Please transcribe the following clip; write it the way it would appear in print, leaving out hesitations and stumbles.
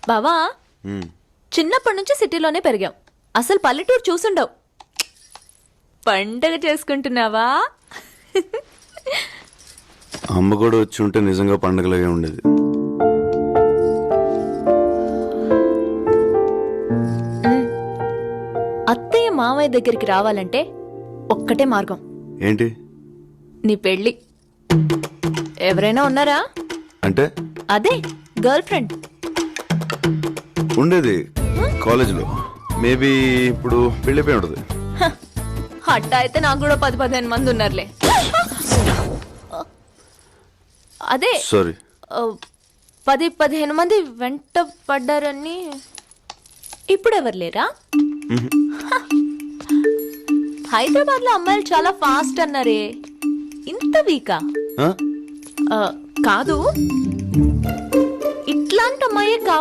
బావా చిన్నప్పటి నుంచి సిటీలోనే పెరిగాం. అసలు పల్లెటూరు చూసుండవు. పండగ చేసుకుంటున్నావా? అమ్మ కూడా వచ్చి ఉంటే నిజంగా పండగలాగే ఉండేది. అత్తయ్య మామయ్య దగ్గరికి రావాలంటే ఒక్కటే మార్గం. ఏంటి? నీ పెళ్ళి. ఎవరైనా ఉన్నారా? అంటే అదే గర్ల్ ఫ్రెండ్ ఉండేది కాలేజీలో. మేబీ ఇప్పుడు పెళ్ళిపోయి ఉంటుంది. అట్ట అయితే నాకు కూడా 10-15 మంది ఉన్నారులే. అదే సారీ, 10-15 మంది వెంట పడ్డారని. ఇప్పుడు ఎవరు లేరా? హైదరాబాద్ లో అమ్మాయిలు చాలా ఫాస్ట్ అన్నారే, ఇంత వీకా? కాదు, ఇట్లాంటి అమ్మాయే